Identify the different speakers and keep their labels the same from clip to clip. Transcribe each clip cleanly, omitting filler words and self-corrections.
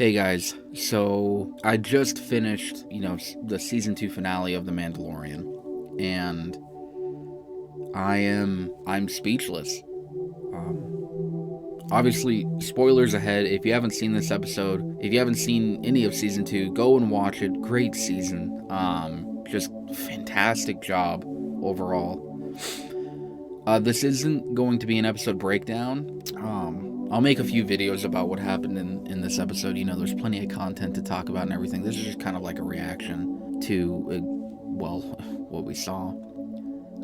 Speaker 1: Hey guys, so I just finished, the season 2 finale of The Mandalorian, and I'm speechless. Obviously, spoilers ahead. If you haven't seen this episode, if you haven't seen any of season 2, go and watch it. Great season. Just fantastic job overall. This isn't going to be an episode breakdown. I'll make a few videos about what happened in this episode. There's plenty of content to talk about and everything. This is just kind of like a reaction to, what we saw.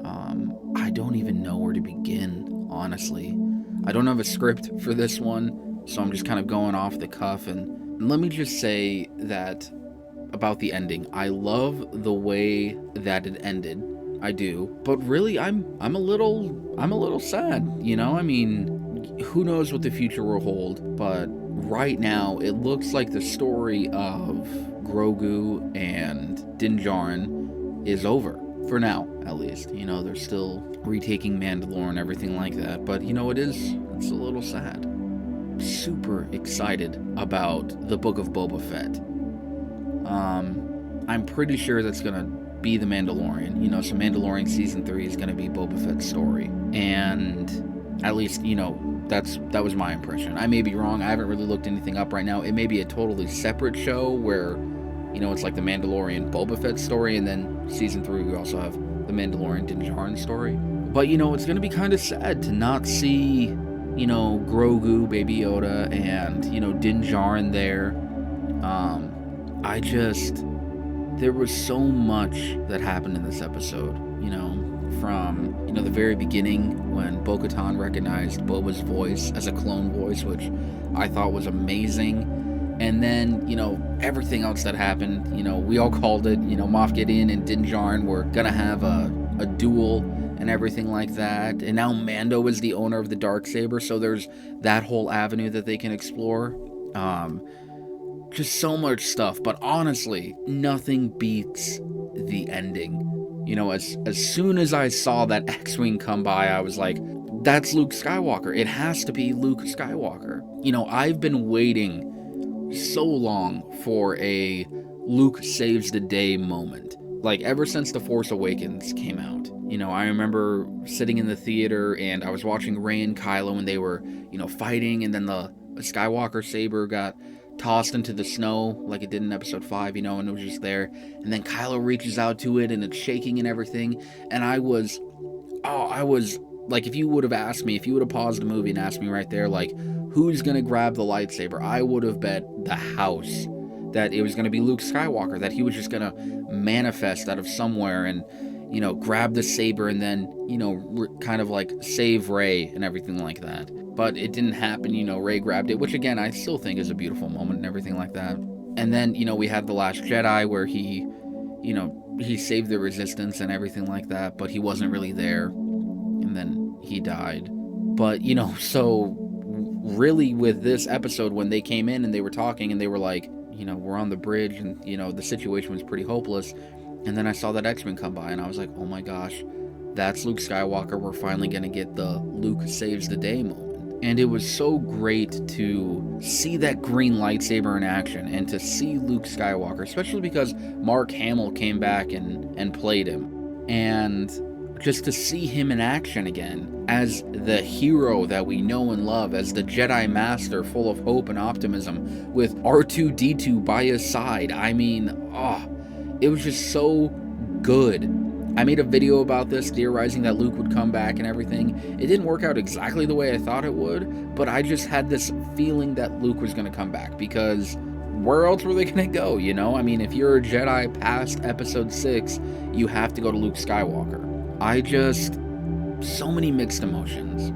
Speaker 1: I don't even know where to begin, honestly. I don't have a script for this one, so I'm just kind of going off the cuff. And let me just say that about the ending. I love the way that it ended. I do, but really, I'm a little sad. Who knows what the future will hold? But right now, it looks like the story of Grogu and Din Djarin is over for now, at least. They're still retaking Mandalore and everything like that. But it's a little sad. Super excited about the Book of Boba Fett. I'm pretty sure that's gonna be The Mandalorian. So Mandalorian Season 3 is going to be Boba Fett's story. And at least, that was my impression. I may be wrong. I haven't really looked anything up right now. It may be a totally separate show where, it's like the Mandalorian Boba Fett story, and then Season 3 we also have the Mandalorian Din Djarin story. But, it's going to be kind of sad to not see, Grogu, Baby Yoda, and, Din Djarin there. There was so much that happened in this episode, from, the very beginning when Bo-Katan recognized Boba's voice as a clone voice, which I thought was amazing. And then, everything else that happened, we all called it, Moff Gideon and Din Djarin were gonna have a duel and everything like that. And now Mando is the owner of the Darksaber, so there's that whole avenue that they can explore. Just so much stuff, but honestly, nothing beats the ending. As soon as I saw that X-Wing come by, I was like, that's Luke Skywalker. It has to be Luke Skywalker. I've been waiting so long for a Luke saves the day moment. Like, ever since The Force Awakens came out. I remember sitting in the theater and I was watching Rey and Kylo and they were, fighting, and then the Skywalker saber got tossed into the snow like it did in episode 5, and it was just there, and then Kylo reaches out to it and it's shaking and everything, and I was like, if you would have paused the movie and asked me right there, like, who's gonna grab the lightsaber, I would have bet the house that it was gonna be Luke Skywalker, that he was just gonna manifest out of somewhere and grab the saber and then kind of like save Rey and everything like that. But it didn't happen. Rey grabbed it, which again I still think is a beautiful moment and everything like that. And then we had The Last Jedi where he saved the Resistance and everything like that, but he wasn't really there, and then he died. But so really with this episode, when they came in and they were talking and they were like, we're on the bridge and the situation was pretty hopeless, and then I saw that X-Men come by and I was like, oh my gosh, that's Luke Skywalker. We're finally gonna get the Luke saves the day moment. And it was so great to see that green lightsaber in action and to see Luke Skywalker, especially because Mark Hamill came back and played him. And just to see him in action again as the hero that we know and love, as the Jedi Master full of hope and optimism with R2-D2 by his side. It was just so good. I made a video about this, theorizing that Luke would come back and everything. It didn't work out exactly the way I thought it would, but I just had this feeling that Luke was going to come back, because where else were they going to go, if you're a Jedi past episode 6, you have to go to Luke Skywalker. So many mixed emotions,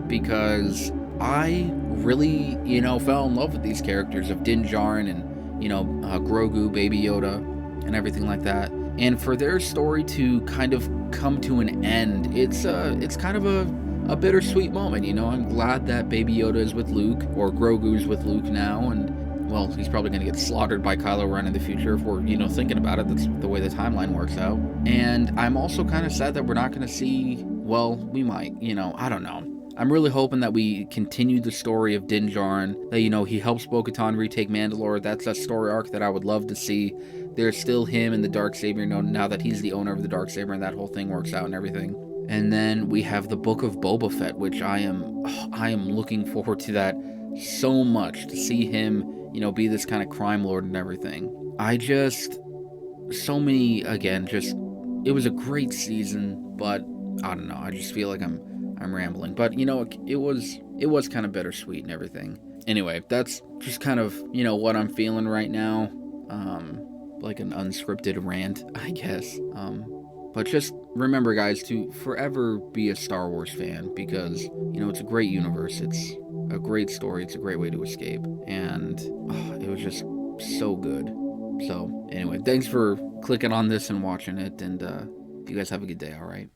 Speaker 1: because I really, fell in love with these characters of Din Djarin and, Grogu, Baby Yoda, and everything like that. And for their story to kind of come to an end, it's kind of a bittersweet moment, I'm glad that Baby Yoda is with Luke, or Grogu's with Luke now, and, well, he's probably going to get slaughtered by Kylo Ren in the future if we're, thinking about it. That's the way the timeline works out. And I'm also kind of sad that we're not going to see, well, we might, I don't know. I'm really hoping that we continue the story of Din Djarin, that, you know, he helps Bo-Katan retake Mandalore. That's a story arc that I would love to see. There's still him and the Darksaber, you know, now that he's the owner of the Darksaber and that whole thing works out and everything. And then we have the Book of Boba Fett, which I am looking forward to that so much, to see him, you know, be this kind of crime lord and everything. So many, again, just, it was a great season, but I don't know, I just feel like I'm rambling. But, you know, it was kind of bittersweet and everything. Anyway, that's just kind of, you know, what I'm feeling right now. Like an unscripted rant, I guess. But just remember, guys, to forever be a Star Wars fan, because, you know, it's a great universe. It's a great story. It's a great way to escape. And it was just so good. So, anyway, thanks for clicking on this and watching it. And you guys have a good day, all right?